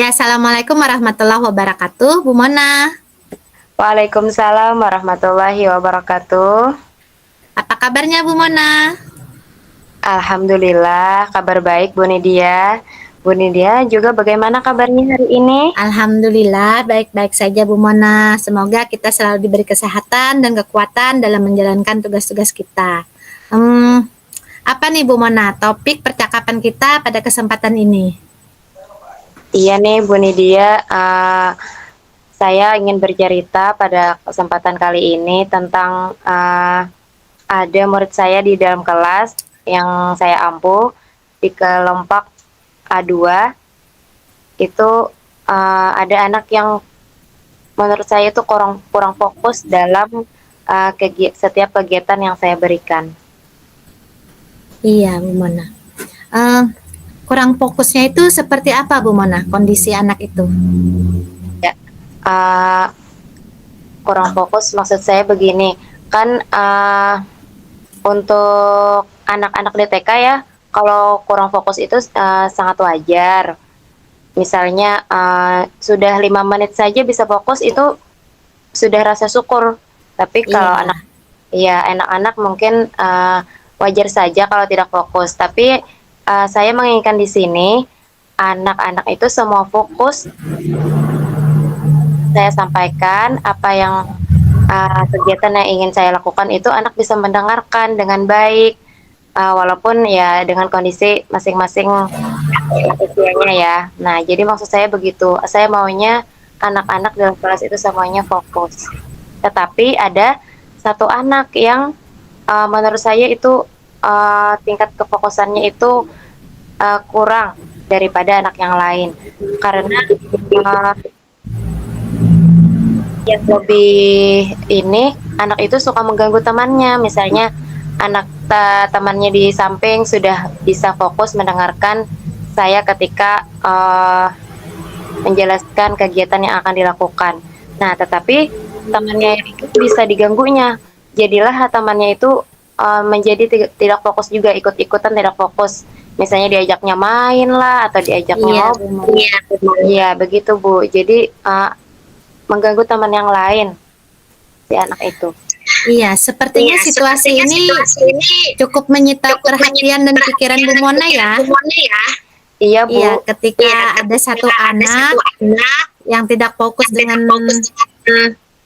Ya, Assalamualaikum warahmatullahi wabarakatuh, Bu Mona. Waalaikumsalam warahmatullahi wabarakatuh. Apa kabarnya Bu Mona? Alhamdulillah, kabar baik Bu Nidia. Bu Nidia juga bagaimana kabarnya hari ini? Alhamdulillah, baik-baik saja Bu Mona. Semoga kita selalu diberi kesehatan dan kekuatan dalam menjalankan tugas-tugas kita. Apa nih Bu Mona, topik percakapan kita pada kesempatan ini? Iya nih Bu Nidia, saya ingin bercerita pada kesempatan kali ini tentang ada murid saya di dalam kelas yang saya ampuh di kelompok A2. Itu ada anak yang menurut saya itu kurang kurang fokus dalam setiap kegiatan yang saya berikan. Iya, Bu Mona. Kurang fokusnya itu seperti apa Bu Mona, kondisi anak itu? Ya, uh, kurang fokus maksud saya begini, kan untuk anak-anak di TK ya, kalau kurang fokus itu sangat wajar. Misalnya sudah 5 menit saja bisa fokus itu sudah rasa syukur. Tapi kalau Iya, anak-anak mungkin wajar saja kalau tidak fokus. Tapi saya menginginkan di sini anak-anak itu semua fokus. Saya sampaikan apa yang kegiatan yang ingin saya lakukan itu anak bisa mendengarkan dengan baik, walaupun ya dengan kondisi masing-masing usianya ya. Nah, jadi maksud saya begitu. Saya maunya anak-anak dalam kelas itu semuanya fokus. Tetapi ada satu anak yang menurut saya itu tingkat kefokusannya itu kurang daripada anak yang lain. Karena yang lebih ini anak itu suka mengganggu temannya. Misalnya temannya di samping sudah bisa fokus mendengarkan saya ketika menjelaskan kegiatan yang akan dilakukan. Nah, tetapi temannya itu bisa diganggunya. Jadilah temannya itu menjadi tidak fokus juga, ikut-ikutan tidak fokus. Misalnya diajaknya main lah atau diajaknya iya Bu ngobrol. Mona. Iya, begitu Bu. Jadi mengganggu teman yang lain si anak itu. Iya, sepertinya situasi ini cukup menyita perhatian dan pikiran Bu Mona ya. Iya Bu. Iya, ketika ada satu anak yang tidak fokus dengan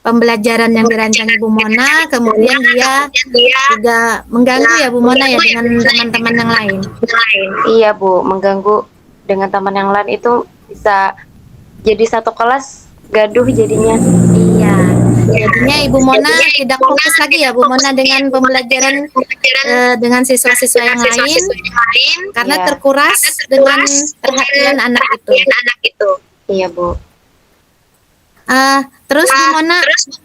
pembelajaran yang dirancang Ibu Mona, kemudian dia juga mengganggu ya Bu Mona ya dengan teman-teman yang lain. Iya Bu, mengganggu dengan teman yang lain itu bisa jadi satu kelas gaduh jadinya. Iya, jadinya Ibu Mona tidak fokus lagi ya Bu Mona dengan pembelajaran dengan siswa-siswa yang lain karena Iya. terkuras dengan perhatian anak itu. Iya Bu. Terus Bu Mona,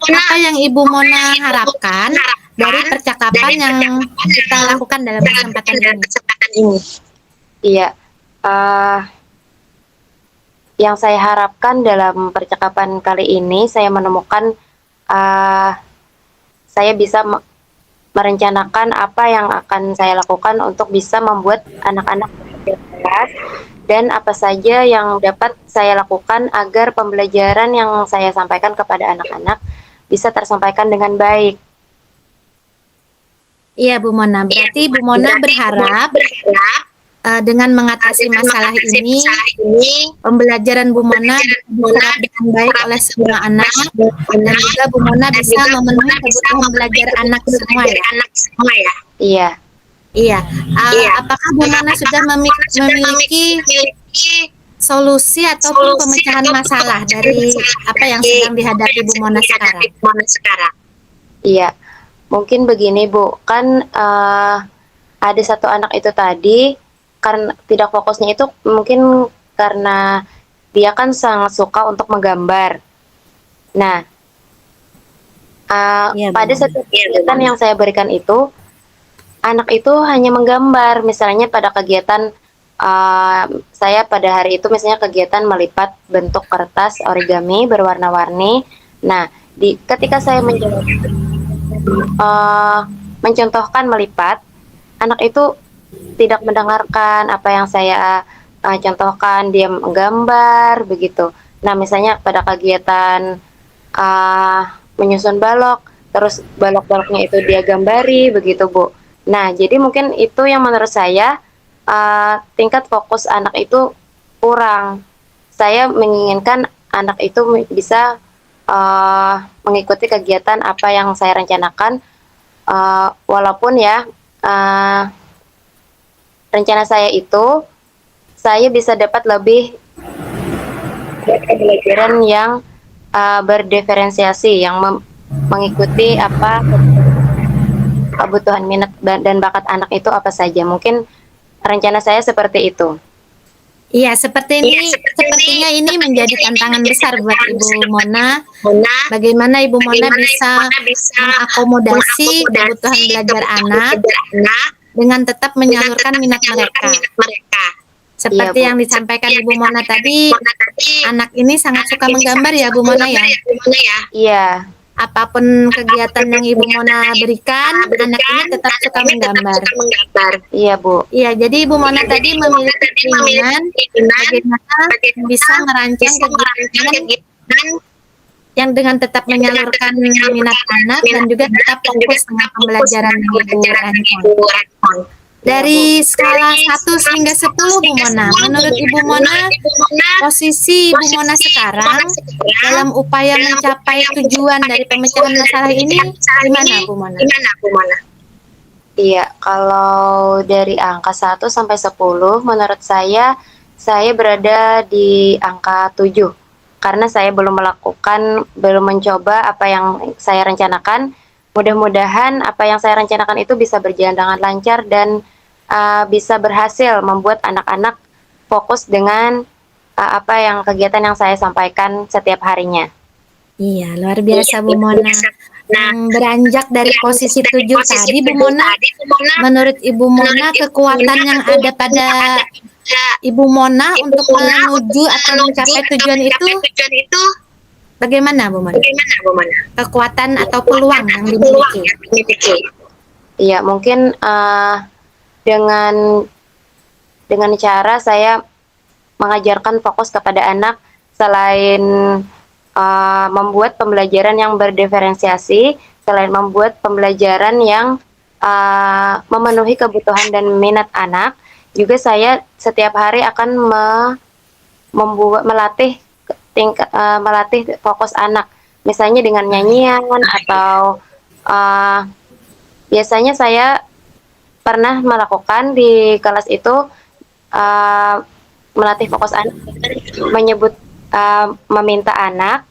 apa yang Ibu Mona harapkan dari percakapan yang kita lakukan dalam kesempatan ini? Iya. Yang saya harapkan dalam percakapan kali ini saya menemukan saya bisa merencanakan apa yang akan saya lakukan untuk bisa membuat anak-anak belajar dan apa saja yang dapat saya lakukan agar pembelajaran yang saya sampaikan kepada anak-anak bisa tersampaikan dengan baik. Iya Bu Mona, berarti Bu Mona berharap dengan mengatasi masalah ini, pembelajaran Bu Mona diserap dengan baik oleh semua anak, dan juga Bu Mona bisa memenuhi kebutuhan belajar anak semua ya? Iya. Iya. Apakah Bu Mona sudah memiliki solusi ataupun pemecahan masalah dari apa yang sedang dihadapi Bu Mona sekarang? Iya. Mungkin begini Bu, kan ada satu anak itu tadi karena tidak fokusnya itu mungkin karena dia kan sangat suka untuk menggambar. Nah, pada setiap kegiatan yang saya berikan itu, anak itu hanya menggambar. Misalnya pada kegiatan saya pada hari itu misalnya kegiatan melipat bentuk kertas origami berwarna-warni. Nah, ketika saya mencontohkan melipat, anak itu tidak mendengarkan apa yang saya contohkan dia menggambar begitu. Nah, misalnya pada kegiatan menyusun balok, terus balok-baloknya itu dia gambari begitu, Bu. Nah, jadi mungkin itu yang menurut saya tingkat fokus anak itu kurang. Saya menginginkan anak itu bisa mengikuti kegiatan apa yang saya rencanakan, walaupun ya rencana saya itu saya bisa dapat lebih pembelajaran yang berdiferensiasi, yang mengikuti apa kebutuhan minat dan bakat anak itu apa saja. Mungkin rencana saya seperti itu. Iya, sepertinya ini menjadi tantangan besar buat Ibu Mona. Bagaimana Ibu Mona bisa mengakomodasi kebutuhan belajar anak dengan tetap menyalurkan minat mereka. Seperti yang disampaikan Ibu Mona tadi, anak ini sangat suka menggambar ya, Bu Mona ya? Iya. Apapun kegiatan yang Ibu Mona berikan, anak ini tetap suka menggambar. Iya, Bu. Iya, jadi Ibu Mona tadi memiliki keinginan bagaimana bisa merancang kegiatan yang dengan tetap menyalurkan minat anak dan juga tetap fokus dengan pembelajaran yang Ibu rancang. Dari skala 1 hingga 10, Bu Mona, menurut Ibu Mona, posisi Ibu Mona sekarang dalam upaya mencapai tujuan dari pemecahan masalah ini gimana, Bu Mona? Iya, kalau dari angka 1 sampai 10, menurut saya berada di angka 7. Karena saya belum mencoba apa yang saya rencanakan. Mudah-mudahan apa yang saya rencanakan itu bisa berjalan dengan lancar dan bisa berhasil membuat anak-anak fokus dengan kegiatan yang saya sampaikan setiap harinya. Iya, luar biasa Bu Mona. Beranjak dari posisi 7 tadi, Bu Mona, menurut Ibu Mona, kekuatan yang ada pada Ibu Mona untuk menuju atau mencapai tujuan itu bagaimana, Bu Mona? Kekuatan atau peluang yang dimiliki? Iya, mungkin dengan cara saya mengajarkan fokus kepada anak selain membuat pembelajaran yang berdiferensiasi, selain membuat pembelajaran yang memenuhi kebutuhan dan minat anak, juga saya setiap hari akan melatih fokus anak, misalnya dengan nyanyian atau biasanya saya pernah melakukan di kelas itu melatih fokus anak, meminta anak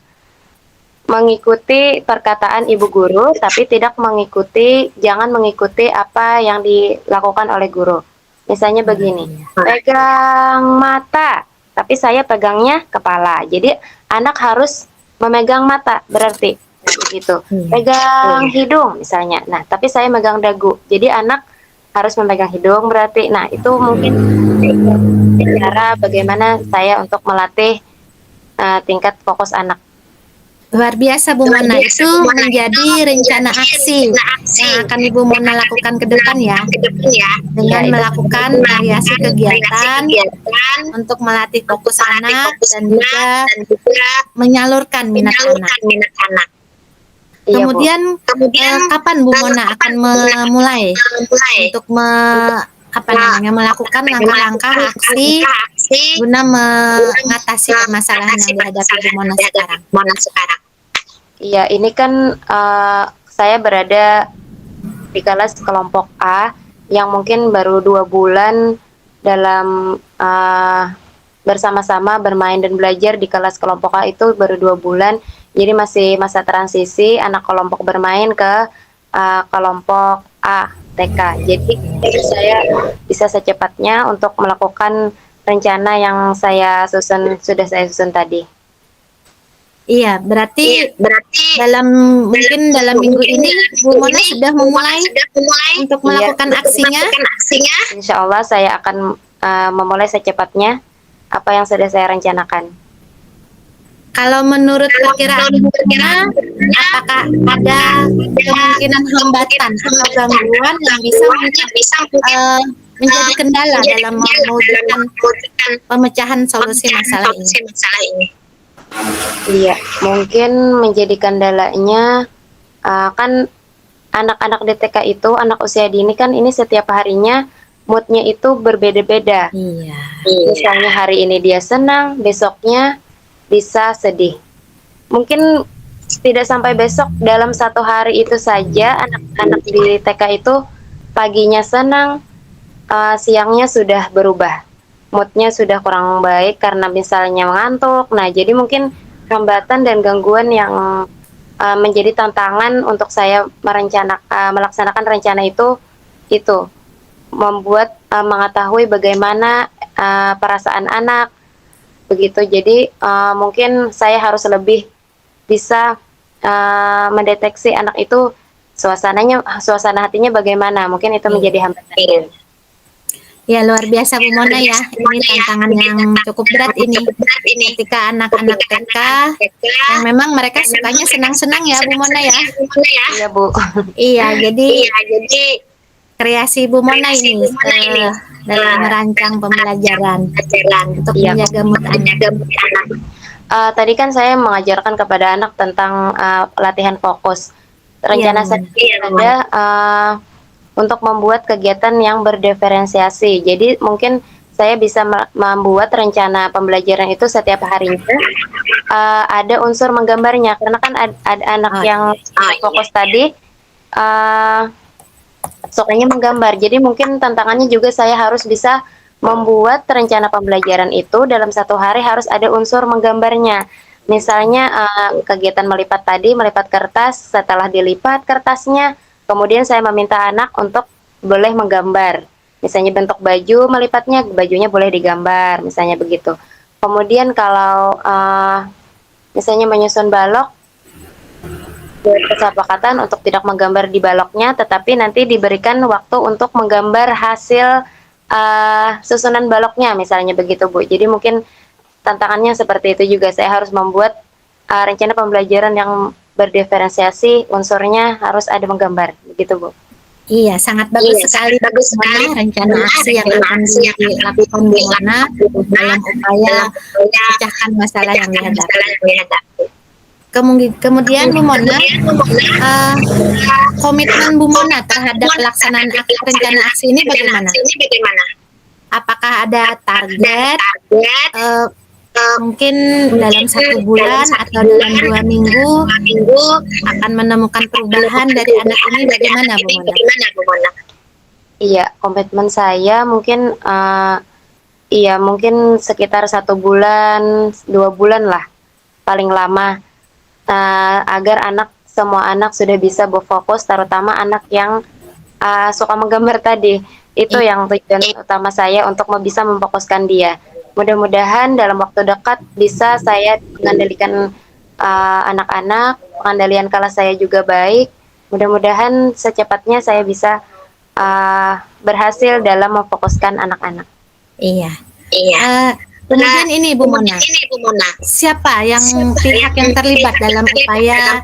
mengikuti perkataan ibu guru, tapi jangan mengikuti apa yang dilakukan oleh guru. Misalnya begini, pegang mata, tapi saya pegangnya kepala. Jadi anak harus memegang mata, berarti begitu. Pegang hidung misalnya, nah tapi saya megang dagu. Jadi anak harus memegang hidung berarti. Nah itu mungkin cara bagaimana saya untuk melatih tingkat fokus anak. Luar biasa Bu Mona, itu menjadi rencana aksi yang akan Ibu Mona lakukan ke depan ya, dengan melakukan variasi kegiatan untuk melatih fokus anak dan juga menyalurkan minat anak. Kemudian kapan Bu Mona akan memulai untuk melakukan langkah-langkah aksi guna mengatasi permasalahan yang dihadapi Bu Mona sekarang? Iya, ini kan saya berada di kelas kelompok A yang mungkin baru 2 bulan dalam bersama-sama bermain dan belajar di kelas kelompok A itu baru 2 bulan. Jadi masih masa transisi anak kelompok bermain ke kelompok A TK. Jadi saya bisa secepatnya untuk melakukan rencana yang sudah saya susun tadi. Iya, berarti mungkin dalam minggu ini Bu Mona sudah memulai untuk melakukan aksinya. Insya Allah saya akan memulai secepatnya apa yang sudah saya rencanakan. Kalau menurut perkiraan Bu Mona, apakah ada kemungkinan hambatan atau gangguan yang bisa menjadi kendala menjadi dalam kendala dalam mewujudkan mewujudkan pemecahan solusi pemecahan masalah ini? solusi masalah ini? Iya, mungkin menjadi kendalanya kan anak-anak di TK itu, anak usia dini kan ini setiap harinya moodnya itu berbeda-beda. Iya. Misalnya hari ini dia senang, besoknya bisa sedih. Mungkin tidak sampai besok, dalam satu hari itu saja anak-anak di TK itu paginya senang, siangnya sudah berubah. Moodnya sudah kurang baik karena misalnya mengantuk. Nah, jadi mungkin hambatan dan gangguan yang menjadi tantangan untuk saya melaksanakan rencana itu membuat mengetahui bagaimana perasaan anak begitu. Jadi mungkin saya harus lebih bisa mendeteksi anak itu suasana hatinya bagaimana. Mungkin itu menjadi hambatan. Ya, luar biasa Bu Mona ya. Ini tantangan yang cukup berat ini. Ketika anak-anak TK yang memang mereka sukanya senang-senang ya Bu Mona ya. Iya Bu. Iya, jadi kreasi Bu Mona ini dalam merancang pembelajaran untuk menjaga mood anak. Tadi kan saya mengajarkan kepada anak tentang latihan fokus. Rencana saya ada untuk membuat kegiatan yang berdiferensiasi. Jadi mungkin saya bisa membuat rencana pembelajaran itu setiap harinya ada unsur menggambarnya, karena kan ada anak yang fokus tadi sukanya menggambar. Jadi mungkin tantangannya juga saya harus bisa membuat rencana pembelajaran itu dalam satu hari harus ada unsur menggambarnya. Misalnya kegiatan melipat tadi, melipat kertas, setelah dilipat kertasnya, kemudian saya meminta anak untuk boleh menggambar. Misalnya bentuk baju, melipatnya, bajunya boleh digambar, misalnya begitu. Kemudian kalau misalnya menyusun balok, kesepakatan untuk tidak menggambar di baloknya, tetapi nanti diberikan waktu untuk menggambar hasil susunan baloknya, misalnya begitu Bu. Jadi mungkin tantangannya seperti itu juga, saya harus membuat rencana pembelajaran yang berdiferensiasi, unsurnya harus ada menggambar, begitu Bu. Iya, sangat bagus sekali Bu Mona rencana aksi yang akan dilakukan Bu Mona dalam upaya memecahkan masalah yang dihadapi. Kemudian Bu Mona, komitmen Bu Mona terhadap pelaksanaan rencana aksi ini bagaimana? Apakah ada target? Mungkin dalam 1 bulan atau dalam 2 minggu akan menemukan perubahan dari anak ini, bagaimana Bu Mona? Iya, komitmen saya mungkin mungkin sekitar 1 bulan, 2 bulan lah paling lama, agar semua anak sudah bisa berfokus, terutama anak yang suka menggambar tadi. Itu yang tujuan utama saya untuk bisa memfokuskan dia. Mudah-mudahan dalam waktu dekat bisa saya mengendalikan anak-anak, pengendalian kelas saya juga baik. Mudah-mudahan secepatnya saya bisa berhasil dalam memfokuskan anak-anak. Iya. Kemudian ini Bu Mona, siapa yang pihak yang terlibat dalam upaya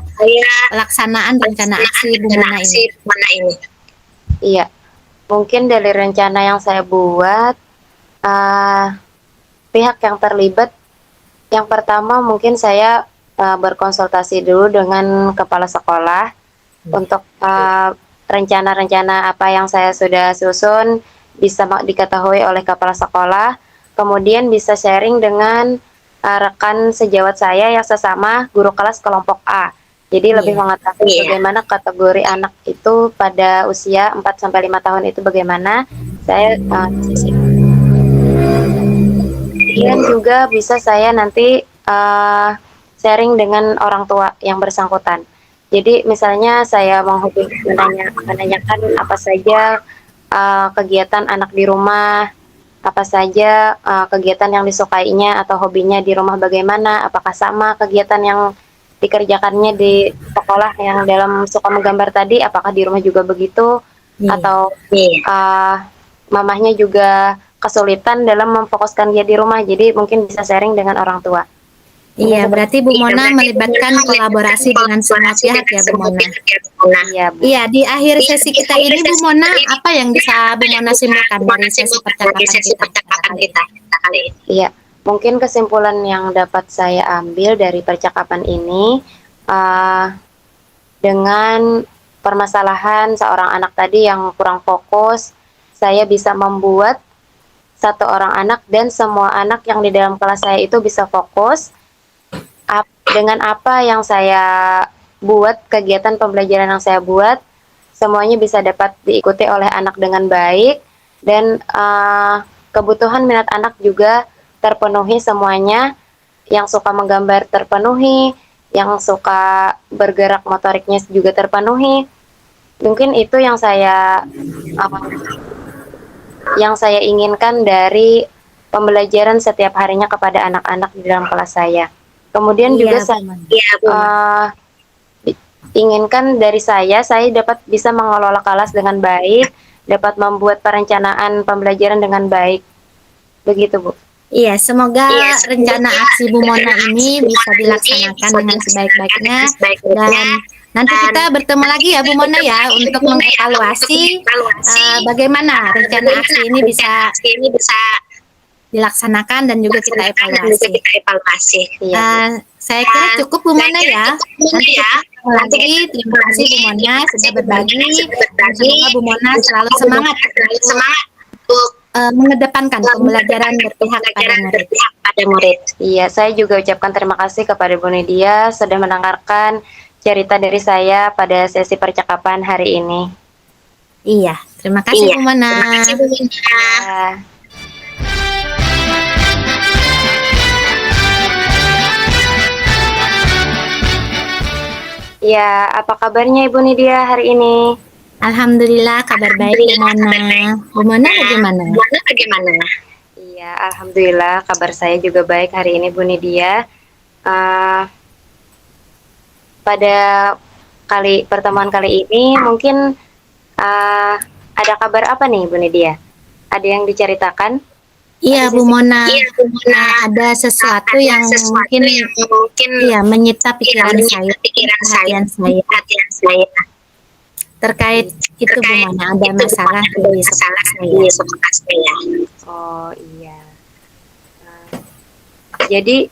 pelaksanaan rencana aksi Bu Mona ini? Iya, mungkin dari rencana yang saya buat, pihak yang terlibat, yang pertama mungkin saya berkonsultasi dulu dengan kepala sekolah untuk rencana-rencana apa yang saya sudah susun bisa diketahui oleh kepala sekolah, kemudian bisa sharing dengan rekan sejawat saya yang sesama guru kelas kelompok A. Jadi lebih mengetahui bagaimana kategori anak itu pada usia 4-5 tahun itu bagaimana. Saya kemudian juga bisa saya nanti sharing dengan orang tua yang bersangkutan. Jadi misalnya saya menanyakan apa saja kegiatan anak di rumah, apa saja kegiatan yang disukainya atau hobinya di rumah bagaimana, apakah sama kegiatan yang dikerjakannya di sekolah yang dalam suka menggambar tadi, apakah di rumah juga begitu, atau mamahnya juga kesulitan dalam memfokuskan dia di rumah, jadi mungkin bisa sharing dengan orang tua. Iya, berarti Bu Mona melibatkan kolaborasi dengan semua pihak ya Bu Mona. Iya, Bu. Iya, di akhir sesi kita ini Bu Mona, apa yang bisa Bu Mona simpulkan dari sesi percakapan kita kali ini? Iya, mungkin kesimpulan yang dapat saya ambil dari percakapan ini, dengan permasalahan seorang anak tadi yang kurang fokus, saya bisa membuat satu orang anak dan semua anak yang di dalam kelas saya itu bisa fokus dengan apa yang saya buat, kegiatan pembelajaran yang saya buat, semuanya bisa dapat diikuti oleh anak dengan baik, dan kebutuhan minat anak juga terpenuhi semuanya, yang suka menggambar terpenuhi, yang suka bergerak motoriknya juga terpenuhi. Mungkin itu yang saya inginkan dari pembelajaran setiap harinya kepada anak-anak di dalam kelas saya. Kemudian juga saya inginkan dari saya dapat bisa mengelola kelas dengan baik, dapat membuat perencanaan pembelajaran dengan baik. Begitu, Bu. Iya, semoga rencana aksi Bu Mona ini bisa dilaksanakan dengan sebaik-baiknya, dan nanti kita bertemu lagi ya Bu Mona ya untuk mengevaluasi bagaimana rencana aksi ini bisa dilaksanakan dan juga kita evaluasi. Saya kira cukup Bu Mona ya. Nanti terima kasih Bu Mona sudah berbagi, dan semoga Bu Mona selalu semangat untuk mengedepankan pembelajaran berpihak pada murid. Iya, saya juga ucapkan terima kasih kepada Bu Nidia sudah mendengarkan cerita dari saya pada sesi percakapan hari ini. Iya, terima kasih Bu Mona. Ya, apa kabarnya Ibu Nidia hari ini? Alhamdulillah, kabar baik Bu Mona. Bu Mona bagaimana? Iya, alhamdulillah kabar saya juga baik hari ini Bu Nidia. Pada pertemuan kali ini mungkin ada kabar apa nih Bu Nidia? Ada yang diceritakan? Iya Bu Mona, ada sesuatu yang mungkin ya menyita pikiran saya, perhatian saya. Terkait itu Bu Mona, ada masalah di sekolah saya. Oh iya. Jadi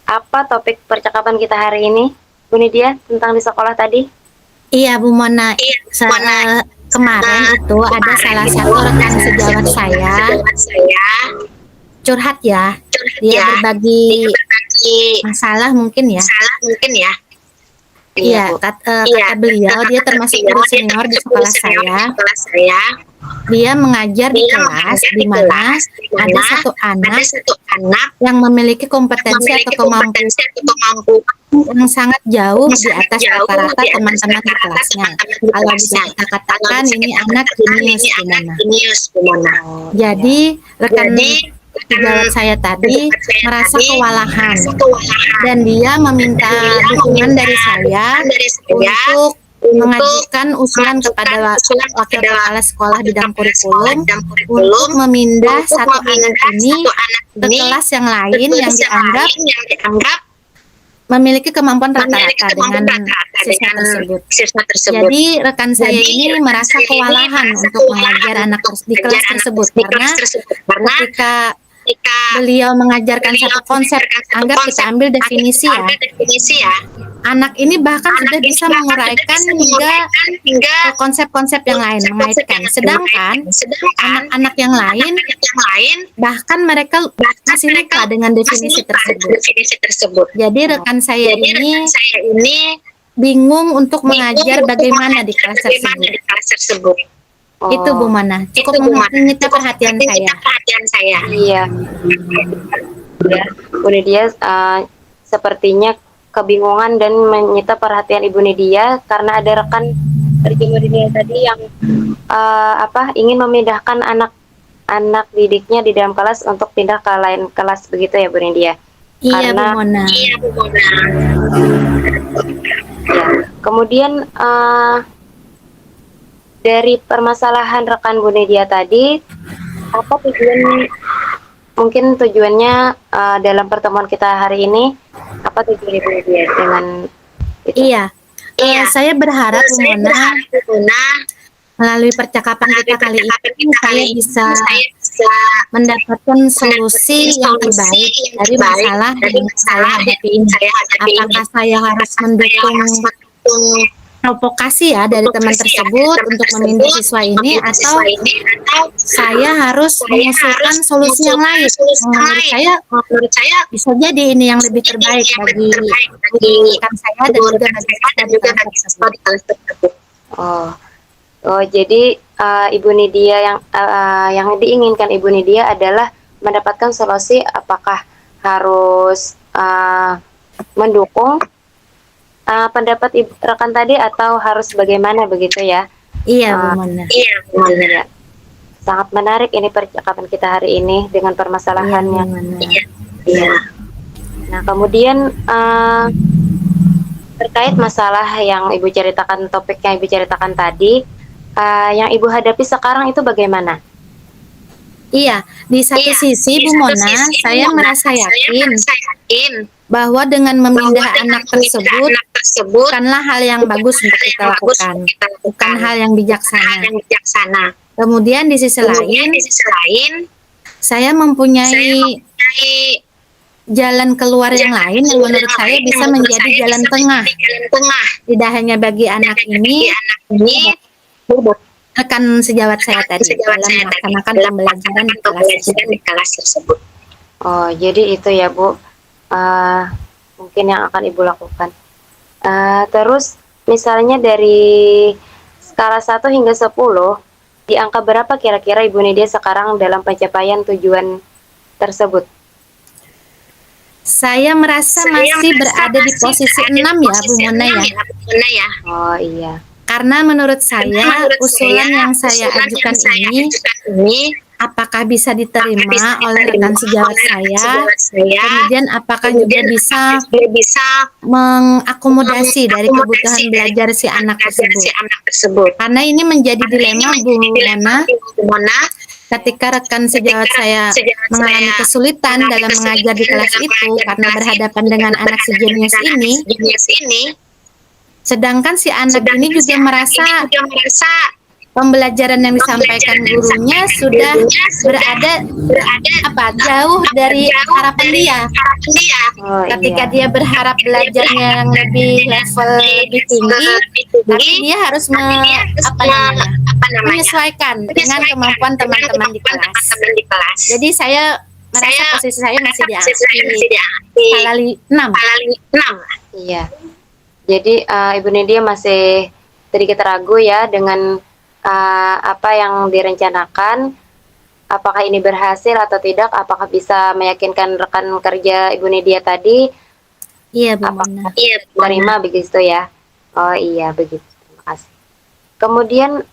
apa topik percakapan kita hari ini, Bu Nidia, tentang di sekolah tadi? Iya Bu Mona, kemarin itu ada salah satu rekan sejawat saya curhat ya, dia berbagi masalah mungkin ya. Iya, kata beliau dia termasuk guru senior di sekolah saya. Dia mengajar di kelas di mana ada satu anak yang memiliki kompetensi atau kemampuan yang sangat jauh di atas rata-rata teman-teman di kelasnya. Kalau bisa kita katakan ini anak jenius Bu Mona. Jadi rekan sejawat saya tadi merasa kewalahan dan dia meminta dukungan dari saya untuk mengajukan usulan kepada wakil kepala sekolah bidang kurikulum untuk memindah satu anak ini ke kelas yang lain yang dianggap memiliki kemampuan rata-rata dengan siswa tersebut. Jadi rekan saya ini merasa kewalahan untuk mengajar anak di kelas tersebut karena ketika beliau mengajarkan satu konsep, anggap kita ambil definisi ya. Anak ini bahkan sudah bisa menguraikan hingga konsep-konsep yang lain, mengaitkan. Sedangkan anak-anak yang lain bahkan mereka masih lupa dengan definisi tersebut. Jadi rekan saya ini bingung untuk mengajar bagaimana di kelas tersebut. Itu Bu Mona, cukup menyita perhatian saya. Iya. Ya, Bu Nidia sepertinya kebingungan dan menyita perhatian Ibu Nidia karena ada rekan dari Ibu Nidia tadi yang ingin memindahkan anak didiknya di dalam kelas untuk pindah ke lain kelas, begitu ya Bu Nidia? Iya Bu Mona. Ya. Kemudian dari permasalahan rekan Bu Nidia tadi, apa tujuan mungkin tujuannya dalam pertemuan kita hari ini, apa tujuan Ibu Nadia dengan itu? Iya, saya berharap Bu Mona melalui percakapan kita kali ini saya bisa mendapatkan solusi yang terbaik dari masalah yang saya hadapi ini. Apakah saya harus mendukung provokasi ya dari teman tersebut untuk meminta siswa ini, atau saya harus mengusulkan solusi yang lain? Menurut saya bisa jadi ini yang lebih terbaik bagi rekan saya dan juga bagi siswa di kelas tersebut. Jadi Ibu Nidia yang diinginkan Ibu Nidia adalah mendapatkan solusi apakah harus mendukung pendapat rekan tadi atau harus bagaimana begitu ya? Iya, Bu Mona. Iya. Sangat menarik ini percakapan kita hari ini dengan permasalahannya. Iya. Nah, kemudian terkait masalah yang Ibu ceritakan, topik yang Ibu ceritakan tadi, yang Ibu hadapi sekarang itu bagaimana? Iya, di satu sisi Bu Mona, saya merasa yakin bahwa dengan memindah anak tersebut bukanlah hal yang bagus untuk kita lakukan, bukan hal yang bijaksana. Kemudian di sisi lain, saya mempunyai jalan keluar yang lain yang menurut saya bisa menjadi jalan tengah. Tidak hanya bagi anak ini, rekan sejawat saya tadi dalam melaksanakan pembelajaran di kelas tersebut. Oh, jadi itu ya Bu, mungkin yang akan Ibu lakukan. Terus misalnya dari skala 1 hingga 10, di angka berapa kira-kira Ibu Nidia sekarang dalam pencapaian tujuan tersebut? Saya merasa masih berada di posisi 6 ya Bu Mona ya. Oh iya. Karena menurut saya usulan yang saya ajukan ini apakah bisa diterima oleh rekan sejawat saya, kemudian apakah juga bisa mengakomodasi dari kebutuhan belajar si anak tersebut. Karena ini menjadi dilema Bu Mona, ketika rekan sejawat saya mengalami kesulitan dalam mengajar di kelas itu karena berhadapan dengan anak sejenius ini, sedangkan si anak ini juga merasa pembelajaran yang disampaikan gurunya sudah berada jauh dari harapan dia. Ketika dia berharap belajarnya yang lebih level lebih tinggi, tapi dia harus menyesuaikan dengan kemampuan teman-teman di kelas. Jadi saya merasa posisi saya masih di skala 6. Iya. Jadi Ibu Nidia masih sedikit ragu ya dengan apa yang direncanakan, apakah ini berhasil atau tidak, apakah bisa meyakinkan rekan kerja Ibu Nidia tadi? Iya, Bu Mona. Terima begitu ya. Oh iya begitu. Terima kasih. Kemudian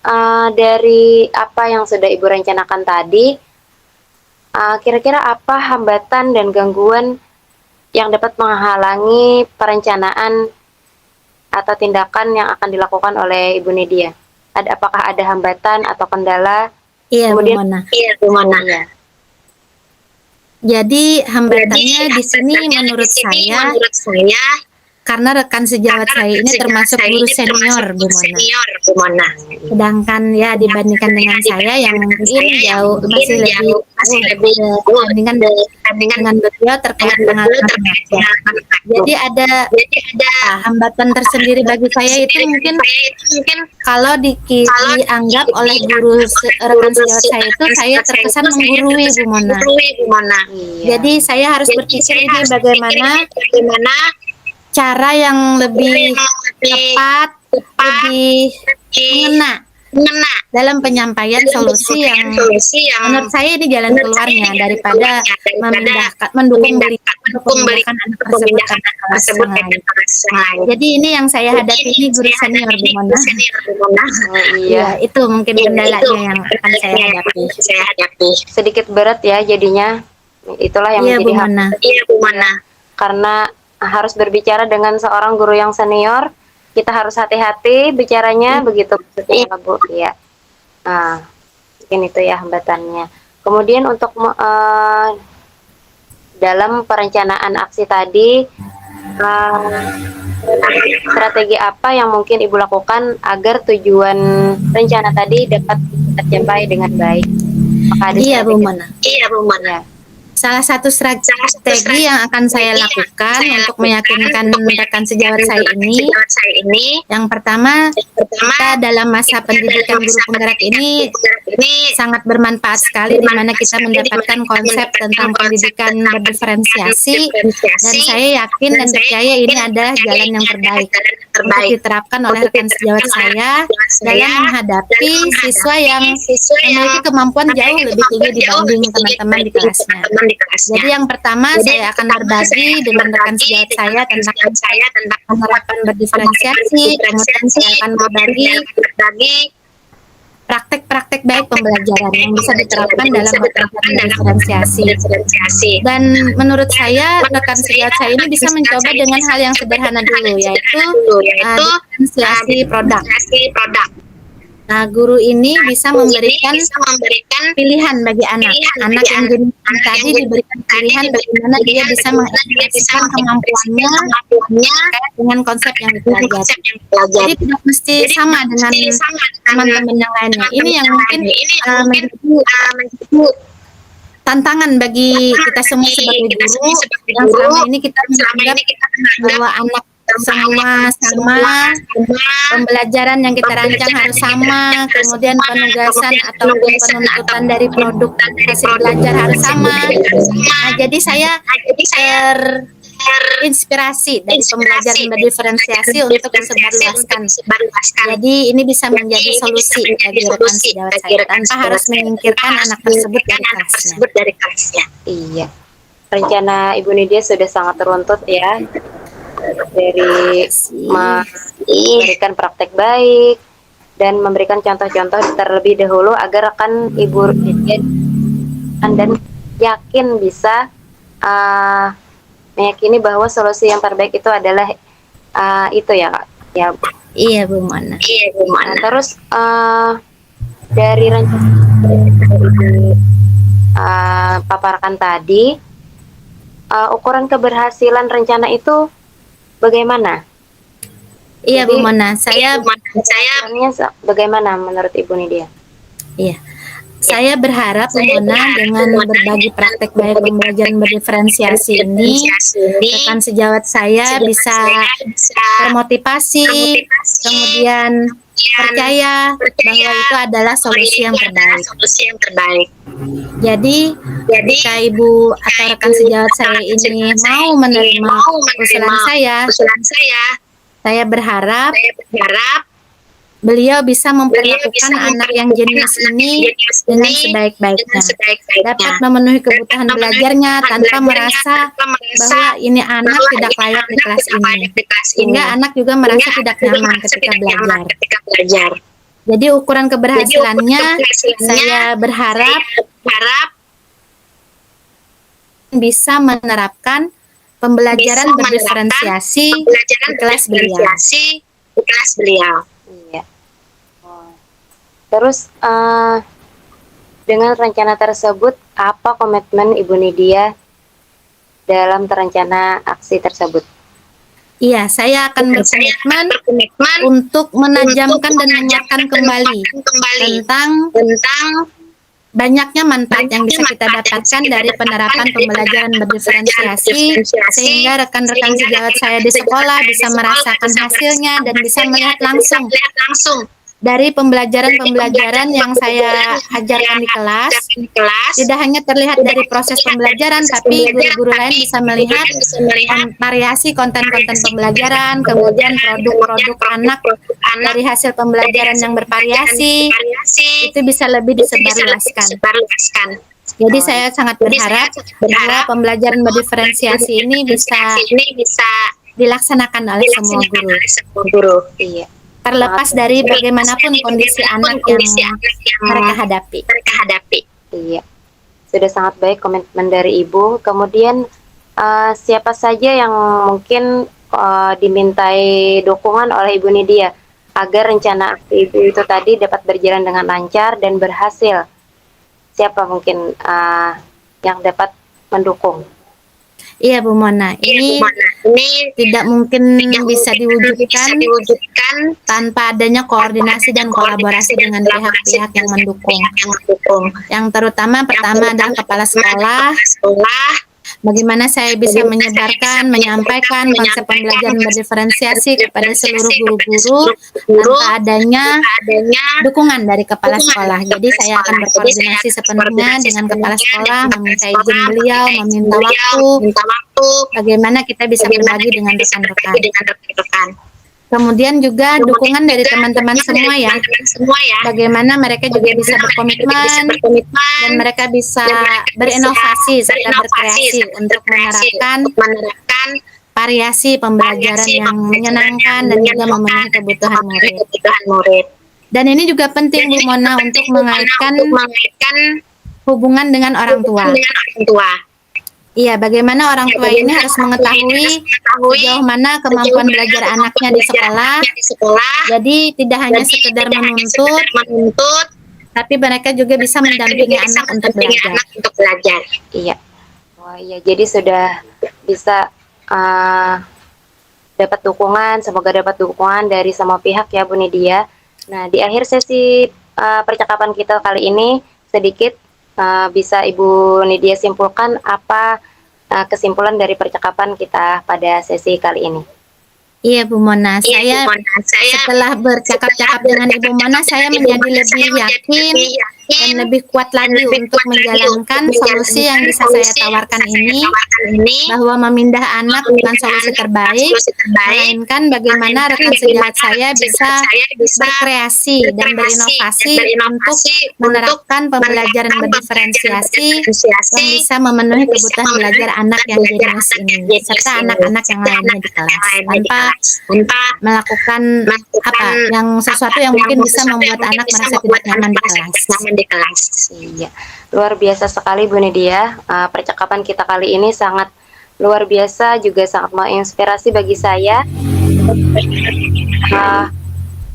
dari apa yang sudah Ibu rencanakan tadi, kira-kira apa hambatan dan gangguan yang dapat menghalangi perencanaan atau tindakan yang akan dilakukan oleh Ibu Nidia? Apakah ada hambatan atau kendala? Iya, Bu Mona. Iya. Jadi hambatannya di sini menurut saya karena rekan sejawat saya ini termasuk guru senior, Bu Mona. Sedangkan ya dibandingkan dengan saya yang mungkin jauh masih lebih dengan beliau terkait pengalaman. Jadi ada hambatan tersendiri bagi saya itu mungkin kalau dianggap oleh guru rekan sejawat saya itu saya terkesan menggurui, Bu Mona. Jadi saya harus berpikir ini bagaimana cara yang lebih tepat, lebih mengena dalam penyampaian solusi yang menurut saya ini jalan keluarnya daripada mendukung memindahkan anak tersebut ke kelas yang lain. Jadi ini yang saya hadapi ini guru senior Bu Mona. Iya, itu mungkin kendalanya yang akan saya hadapi. Sedikit berat ya jadinya. Itulah yang menjadi hambatan. Iya, Bu Mona. Karena harus berbicara dengan seorang guru yang senior, kita harus hati-hati bicaranya, begitu maksudnya Bu. Iya. Nah, mungkin itu ya hambatannya. Kemudian untuk dalam perencanaan aksi tadi, uh, strategi apa yang mungkin Ibu lakukan agar tujuan rencana tadi dapat tercapai dengan baik? Apakah ada Iya, Bu strategi? Mona. Iya, Bu Mona. Salah satu strategi yang akan saya lakukan untuk meyakinkan rekan sejawat saya ini, yang pertama, kita dalam masa pendidikan guru penggerak ini sangat bermanfaat sekali, di mana kita mendapatkan konsep tentang pendidikan berdiferensiasi, dan saya yakin dan percaya ini adalah jalan yang terbaik untuk diterapkan oleh rekan sejawat saya dalam menghadapi siswa yang memiliki kemampuan jauh lebih tinggi dibanding teman-teman di kelasnya. Jadi yang pertama, saya akan berbagi dengan rekan sejawat saya tentang penerapan berdiferensiasi, kemudian saya akan berbagi praktek-praktek baik pembelajaran yang bisa diterapkan dalam penerapan berdiferensiasi. Dan menurut saya, rekan sejawat saya ini bisa mencoba dengan hal yang sederhana dulu, yaitu diferensiasi produk. Nah, guru ini bisa memberikan pilihan bagi anak. Anak yang jenis tadi diberikan pilihan bagaimana dia bisa mengekspresikan kemampuannya dengan konsep yang dipelajari. Jadi tidak mesti sama dengan teman-teman yang lainnya. Ini yang mungkin menjadi tantangan bagi kita semua sebagai guru yang selama ini kita menganggap bahwa anak semua sama, pembelajaran yang kita rancang harus sama, kemudian penugasan ataupun penuntutan dari produk hasil belajar harus sama. Nah, jadi saya terinspirasi dari pembelajaran berdiferensiasi untuk disebarluaskan. Jadi ini bisa menjadi solusi bagi rekan sejawat saya tanpa harus menyingkirkan anak tersebut dari kelasnya. Iya. Rencana Ibu Nidia sudah sangat runtut ya. Dari memberikan praktek baik dan memberikan contoh-contoh terlebih dahulu agar rekan Ibu Nidia dan yakin bisa meyakini bahwa solusi yang terbaik itu adalah itu ya Kak. Ya. Iya Bu Mona. Nah, terus dari rencana Ibu paparkan tadi, ukuran keberhasilan rencana itu bagaimana? Iya Bu Mona, saya bagaimana menurut Ibu Nidia? Iya. Saya berharap Bu Mona dengan berbagi praktek baik pembelajaran berdiferensiasi ini, rekan sejawat saya bisa termotivasi, kemudian percaya bahwa itu adalah solusi yang terbaik. Jadi, jika Ibu atau rekan sejawat saya ini mau menerima usulan saya berharap beliau bisa memperlakukan anak yang jenis ini dengan sebaik-baiknya, dapat memenuhi kebutuhan belajarnya tanpa merasa bahwa ini anak tidak layak di kelas ini, sehingga anak juga merasa tidak nyaman ketika belajar. Jadi ukuran keberhasilannya, saya berharap bisa menerapkan pembelajaran berdiferensiasi di kelas beliau. Iya. Terus dengan rencana tersebut, apa komitmen Ibu Nidia dalam terencana aksi tersebut? Iya, saya akan berkomitmen untuk menajamkan dan menguatkan kembali tentang banyaknya manfaat yang bisa kita dapatkan dari penerapan pembelajaran berdiferensiasi, sehingga rekan-rekan sejawat saya di sekolah bisa merasakan hasilnya dan bisa melihat langsung dari pembelajaran yang saya ajarkan di kelas. Tidak hanya terlihat dari proses pembelajaran, tapi guru-guru lain bisa melihat variasi konten-konten pembelajaran, kemudian produk-produk anak dari hasil pembelajaran yang bervariasi, itu bisa lebih disebarluaskan. Jadi saya sangat berharap bahwa pembelajaran berdiferensiasi ini bisa dilaksanakan oleh semua guru. Iya. Terlepas dari bagaimanapun kondisi anak yang mereka hadapi. Iya, sudah sangat baik komitmen dari Ibu. Kemudian siapa saja yang mungkin dimintai dukungan oleh Ibu Nidia agar rencana aksi Ibu itu tadi dapat berjalan dengan lancar dan berhasil? siapa mungkin yang dapat mendukung? Iya Bu Mona, ini tidak mungkin bisa diwujudkan tanpa adanya koordinasi dan kolaborasi dengan pihak-pihak yang mendukung. Yang terutama pertama adalah kepala sekolah. Bagaimana saya bisa menyebarkan, menyampaikan konsep pembelajaran berdiferensiasi kepada seluruh guru-guru tanpa adanya dukungan dari kepala sekolah. Jadi saya akan berkoordinasi sepenuhnya dengan kepala sekolah, meminta izin beliau, meminta waktu, bagaimana kita bisa berbagi dengan rekan-rekan. Kemudian juga dukungan dari teman-teman semua ya. Bagaimana mereka juga bisa berkomitmen dan mereka bisa berinovasi serta berkreasi untuk menerapkan variasi pembelajaran yang menyenangkan dan juga memenuhi kebutuhan murid. Dan ini juga penting Bu Mona untuk mengaitkan hubungan dengan orang tua. Iya, bagaimana orang tua ini harus mengetahui sejauh mana kemampuan belajar anaknya di sekolah. Jadi tidak hanya sekedar menuntut, tapi mereka juga bisa mendampingi anak untuk belajar. Iya. Wah, iya. Jadi sudah bisa dapat dukungan, semoga dapat dukungan dari semua pihak ya Bu Nidia. Nah, di akhir sesi percakapan kita kali ini sedikit bisa Ibu Nidia simpulkan apa kesimpulan dari percakapan kita pada sesi kali ini? Iya Bu Mona, saya setelah bercakap-cakap dengan Ibu Mona, saya menjadi lebih yakin dan lebih kuat lagi untuk menjalankan solusi yang bisa saya tawarkan ini, bahwa memindah anak bukan solusi terbaik, melainkan bagaimana rekan sejawat saya bisa berkreasi dan berinovasi untuk menerapkan pembelajaran berdiferensiasi yang bisa memenuhi kebutuhan belajar anak yang jenius ini, serta anak-anak yang lainnya di kelas, tanpa melakukan sesuatu yang mungkin bisa membuat anak merasa tidak nyaman di kelas. Iya, luar biasa sekali Bu Nidia. Percakapan kita kali ini sangat luar biasa, juga sangat menginspirasi bagi saya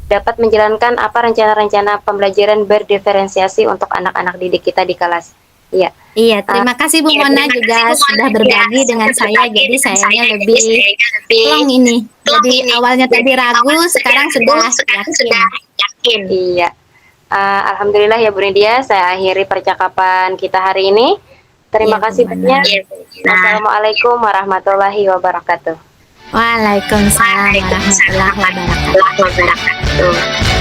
dapat menjalankan rencana-rencana pembelajaran berdiferensiasi untuk anak-anak didik kita di kelas. Iya, terima kasih Bu Mona juga sudah berbagi dengan saya, jadi sayanya lebih plong ini. Jadi awalnya tadi ragu, sekarang sudah yakin. Iya. Alhamdulillah ya Bu Nidia, saya akhiri percakapan kita hari ini. Terima kasih banyak. Assalamualaikum warahmatullahi wabarakatuh. Waalaikumsalam warahmatullahi wabarakatuh.